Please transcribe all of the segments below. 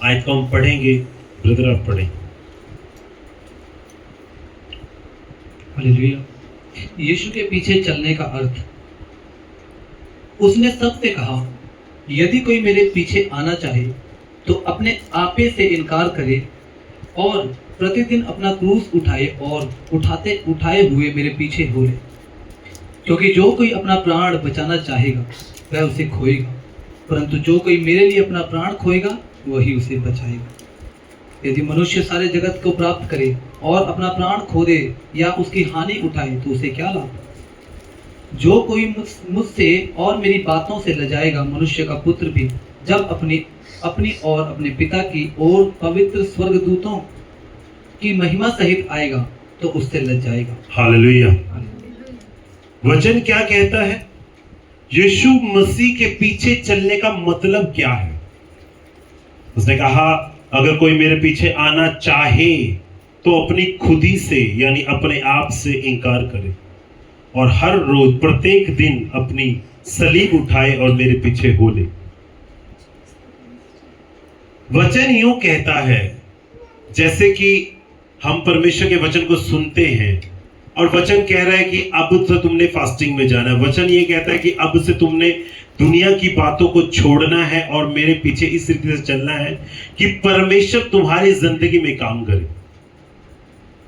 आयत को हम पढ़ेंगे। ब्रदर आप पढ़ें। हालेलुया। यीशु के पीछे चलने का अर्थ, उसने सबसे कहा, यदि कोई मेरे पीछे आना चाहे तो अपने आपे से इनकार करे और प्रतिदिन अपना क्रूस उठाए और उठाए हुए मेरे पीछे हो ले। क्योंकि जो कोई अपना प्राण बचाना चाहेगा वह उसे खोएगा, परंतु जो कोई मेरे लिए अपना प्राण खोएगा वही उसे बचाएगा। यदि मनुष्य सारे जगत को प्राप्त करे और अपना प्राण खो दे या उसकी हानि उठाए तो उसे क्या लाभ? जो कोई मुझसे और मेरी बातों से लजाएगा, मनुष्य का पुत्र भी जब अपनी और अपने पिता की और पवित्र स्वर्गदूतों की महिमा सहित आएगा तो उससे लजाएगा। हालेलुया। वचन क्या कहता है? यीशु मसीह के पीछे चलने का मतलब क्या है? उसने कहा अगर कोई मेरे पीछे आना चाहे तो अपनी खुदी से यानी अपने आप से इनकार करे और हर रोज प्रत्येक दिन अपनी सलीब उठाए और मेरे पीछे हो ले। वचन यूं कहता है जैसे कि हम परमेश्वर के वचन को सुनते हैं और वचन कह रहा है कि अब से तुमने फास्टिंग में जाना है। वचन ये कहता है कि अब से तुमने दुनिया की बातों को छोड़ना है और मेरे पीछे इस रीति से चलना है कि परमेश्वर तुम्हारी जिंदगी में काम करे,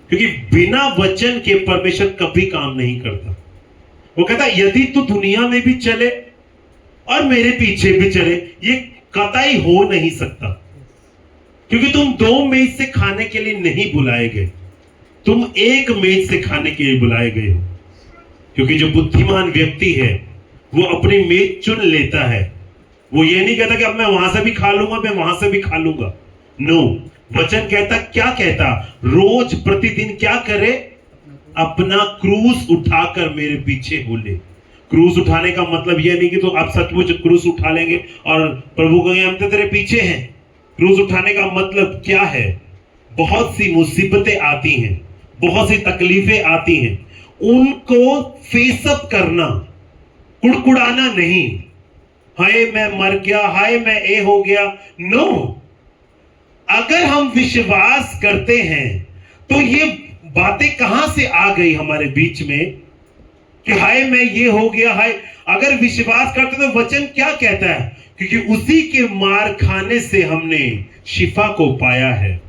क्योंकि बिना वचन के परमेश्वर कभी काम नहीं करता। वो कहता यदि तू दुनिया में भी चले और मेरे पीछे भी चले, ये कतई हो नहीं सकता, क्योंकि तुम दो मेज से खाने के लिए नहीं बुलाए गए, तुम एक मेज से खाने के लिए बुलाए गए हो। क्योंकि जो बुद्धिमान व्यक्ति है वो अपनी मेज चुन लेता है। वो ये नहीं कहता कि अब मैं वहां से भी खा लूंगा, मैं वहां से भी खा लूंगा। नो, वचन कहता क्या कहता? रोज प्रतिदिन क्या करे? अपना क्रूस उठाकर मेरे पीछे हो ले। क्रूस उठाने का मतलब यह नहीं कि तो आप सचमुच क्रूस उठा लेंगे और प्रभु कहेंगे हम तो तेरे पीछे हैं। क्रूस उठाने का मतलब क्या है? बहुत सी मुसीबतें आती हैं, बहुत सी तकलीफें आती हैं, उनको फेसअप करना, कुड़कुड़ाना नहीं, हाय मैं मर गया, हाय मैं ए हो गया। नो, अगर हम विश्वास करते हैं तो ये बातें कहां से आ गई हमारे बीच में कि हाय मैं ये हो गया, हाय। अगर विश्वास करते तो वचन क्या कहता है? क्योंकि उसी के मार खाने से हमने शिफा को पाया है।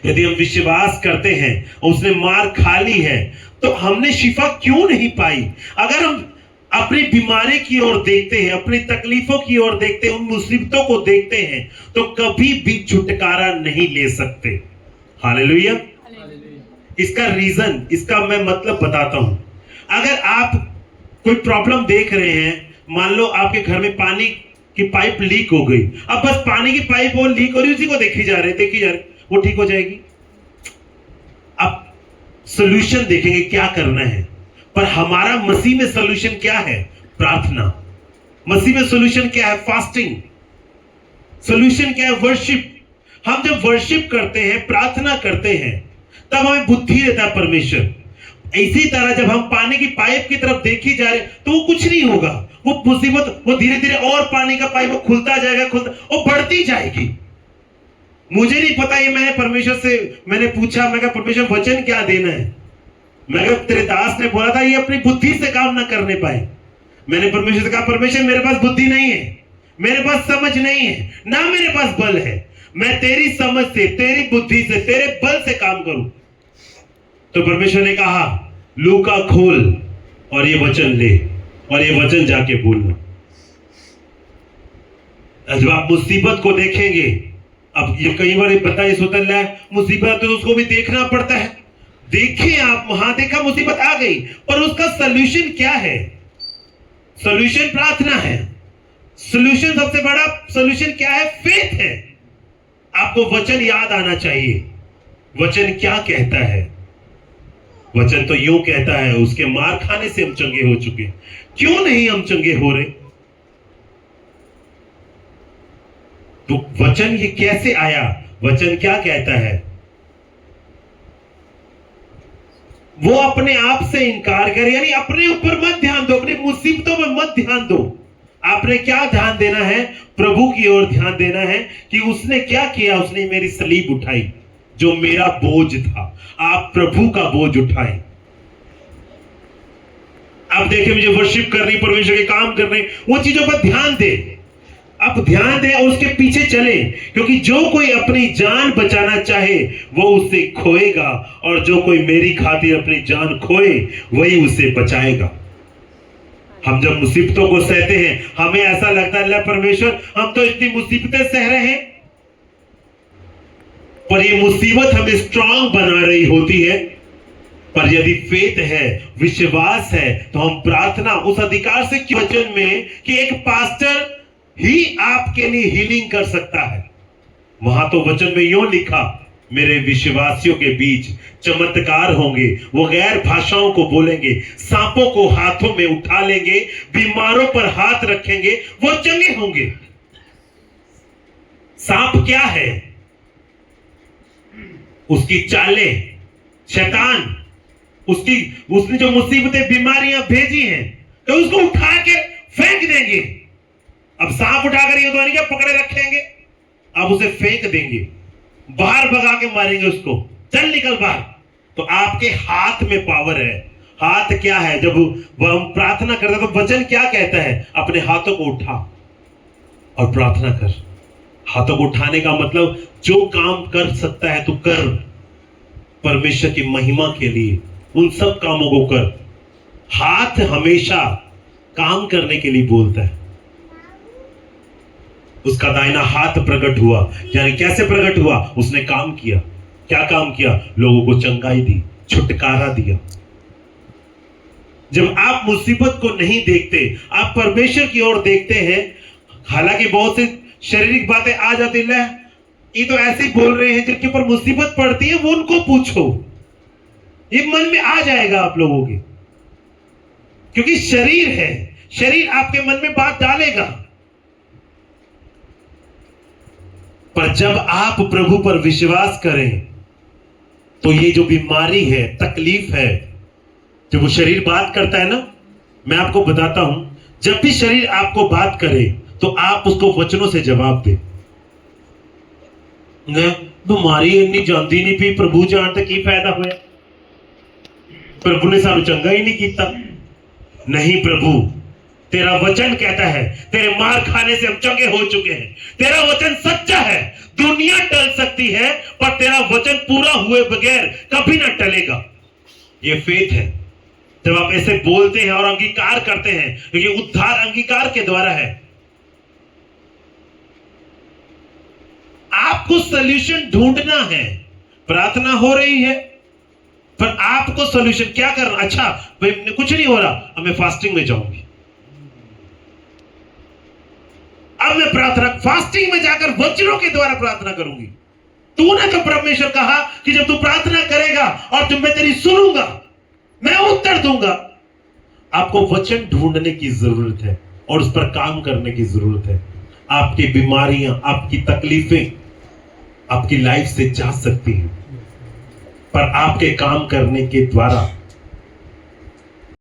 यदि हम विश्वास करते हैं और उसने मार खा ली है तो हमने शिफा क्यों नहीं पाई? अगर हम अपनी बीमारी की ओर देखते हैं, अपनी तकलीफों की ओर देखते हैं, उन मुसीबतों को देखते हैं तो कभी भी छुटकारा नहीं ले सकते। हालेलुया। इसका रीजन, इसका मैं मतलब बताता हूं। अगर आप कोई प्रॉब्लम देख रहे हैं, मान लो आपके घर में पानी की पाइप लीक हो गई, अब बस पानी की पाइप वो लीक हो रही, उसी को देखी जा रहे, वो ठीक हो जाएगी। अब सॉल्यूशन देखेंगे क्या करना है, पर हमारा मसीह में सॉल्यूशन क्या है? प्रार्थना। मसीह में सॉल्यूशन क्या है? फास्टिंग। सॉल्यूशन क्या है? वर्शिप। हम जब वर्शिप करते हैं, प्रार्थना करते हैं, तब हमें बुद्धि देता है परमेश्वर। इसी तरह जब हम पानी की पाइप की तरफ देखी जा रहे तो वो कुछ नहीं होगा, वो मुसीबत वो धीरे धीरे और पानी का पाइप वो खुलता जाएगा, वो बढ़ती जाएगी। मुझे नहीं पता, ये मैंने परमेश्वर से मैंने पूछा, मैं कहा परमेश्वर वचन क्या देना है? मैं कहा तेरे दास ने बोला था ये अपनी बुद्धि से काम ना करने पाए। मैंने परमेश्वर से कहा परमेश्वर मेरे पास बुद्धि नहीं है, मेरे पास समझ नहीं है, ना मेरे पास बल है, मैं तेरी समझ से, तेरी बुद्धि से, तेरे बल से काम करूं। तो परमेश्वर ने कहा लू का खोल और ये वचन ले और ये वचन जाके बोलना। जब आप मुसीबत को देखेंगे, अब ये कई बार पता है सोता है मुसीबत तो उसको भी देखना पड़ता है। देखें आप, वहां देखा मुसीबत आ गई, पर उसका सॉल्यूशन क्या है? सॉल्यूशन प्रार्थना है। सॉल्यूशन, सबसे बड़ा सॉल्यूशन क्या है? फेथ है। आपको वचन याद आना चाहिए। वचन क्या कहता है? वचन तो यूं कहता है उसके मार खाने से हम चंगे हो चुके। क्यों नहीं हम चंगे हो रहे? तो वचन ये कैसे आया? वचन क्या कहता है? वो अपने आप से इनकार करे, यानी अपने ऊपर मत ध्यान दो, अपनी मुसीबतों में मत ध्यान दो। आपने क्या ध्यान देना है? प्रभु की ओर ध्यान देना है कि उसने क्या किया। उसने मेरी सलीब उठाई, जो मेरा बोझ था। आप प्रभु का बोझ उठाएं। आप देखें, मुझे वर्शिप करनी, परमेश्वर के काम करने, वो चीजों पर ध्यान दे। आप ध्यान दें और उसके पीछे चले, क्योंकि जो कोई अपनी जान बचाना चाहे वो उसे खोएगा, और जो कोई मेरी खातिर अपनी जान खोए वही उसे बचाएगा। हम जब मुसीबतों को सहते हैं, हमें ऐसा लगता है अल्लाह परमेश्वर, हम तो इतनी मुसीबतें सह रहे हैं, पर ये मुसीबत हमें स्ट्रांग बना रही होती है। पर यदि फेथ है, विश्वास है, तो हम प्रार्थना उस अधिकार से क्यों वचन में कि एक पास्टर ही आपके लिए हीलिंग कर सकता है। वहां तो वचन में यूं लिखा, मेरे विश्वासियों के बीच चमत्कार होंगे, वो गैर भाषाओं को बोलेंगे, सांपों को हाथों में उठा लेंगे, बीमारों पर हाथ रखेंगे, वो चंगे होंगे। सांप क्या है? उसकी चालें, शैतान, उसने जो मुसीबतें, बीमारियां भेजी हैं, तो उसको उठा के फेंक देंगे। अब सांप उठाकर ये तो नहीं क्या पकड़े रखेंगे, अब उसे फेंक देंगे, बाहर भगा के मारेंगे उसको, चल निकल बाहर। तो आपके हाथ में पावर है। हाथ क्या है? जब वह हम प्रार्थना करते हैं तो वचन क्या कहता है? अपने हाथों को उठा और प्रार्थना कर। हाथों को उठाने का मतलब जो काम कर सकता है तो कर, परमेश्वर की महिमा के लिए उन सब कामों को कर। हाथ हमेशा काम करने के लिए बोलता है। उसका दाहिना हाथ प्रकट हुआ, यानी कैसे प्रकट हुआ? उसने काम किया। क्या काम किया? लोगों को चंगाई दी, छुटकारा दिया। जब आप मुसीबत को नहीं देखते, आप परमेश्वर की ओर देखते हैं, हालांकि बहुत सी शारीरिक बातें आ जाती है, ये तो ऐसे ही बोल रहे हैं, जिनके ऊपर मुसीबत पड़ती है वो उनको पूछो, ये मन में आ जाएगा आप लोगों के, क्योंकि शरीर है, शरीर आपके मन में बात डालेगा। पर जब आप प्रभु पर विश्वास करें तो ये जो बीमारी है, तकलीफ है, जब वो शरीर बात करता है ना, मैं आपको बताता हूं, जब भी शरीर आपको बात करे तो आप उसको वचनों से जवाब दें। बीमारी इतनी जानती नहीं पी, प्रभु जानते की फायदा हुआ, प्रभु ने सानू चंगा ही नहीं किया। नहीं प्रभु, तेरा वचन कहता है, तेरे मार खाने से हम चंगे हो चुके हैं। तेरा वचन सच्चा है। दुनिया टल सकती है, पर तेरा वचन पूरा हुए बगैर कभी ना टलेगा। ये फेथ है। जब आप ऐसे बोलते हैं और अंगीकार करते हैं, क्योंकि उद्धार अंगीकार के द्वारा है। आपको सॉल्यूशन ढूंढना है। प्रार्थना हो रही है, पर आपको सॉल्यूशन क्या करना? अच्छा भाई, कुछ नहीं हो रहा, अब मैं फास्टिंग में जाऊंगी, अब मैं प्रार्थना फास्टिंग में जाकर वचनों के द्वारा प्रार्थना करूंगी। तूने तो परमेश्वर कहा कि जब तू प्रार्थना करेगा और जब मैं तेरी सुनूंगा, मैं उत्तर दूंगा। आपको वचन ढूंढने की जरूरत है और उस पर काम करने की जरूरत है। आपकी बीमारियां, आपकी तकलीफें आपकी लाइफ से जा सकती हैं, पर आपके काम करने के द्वारा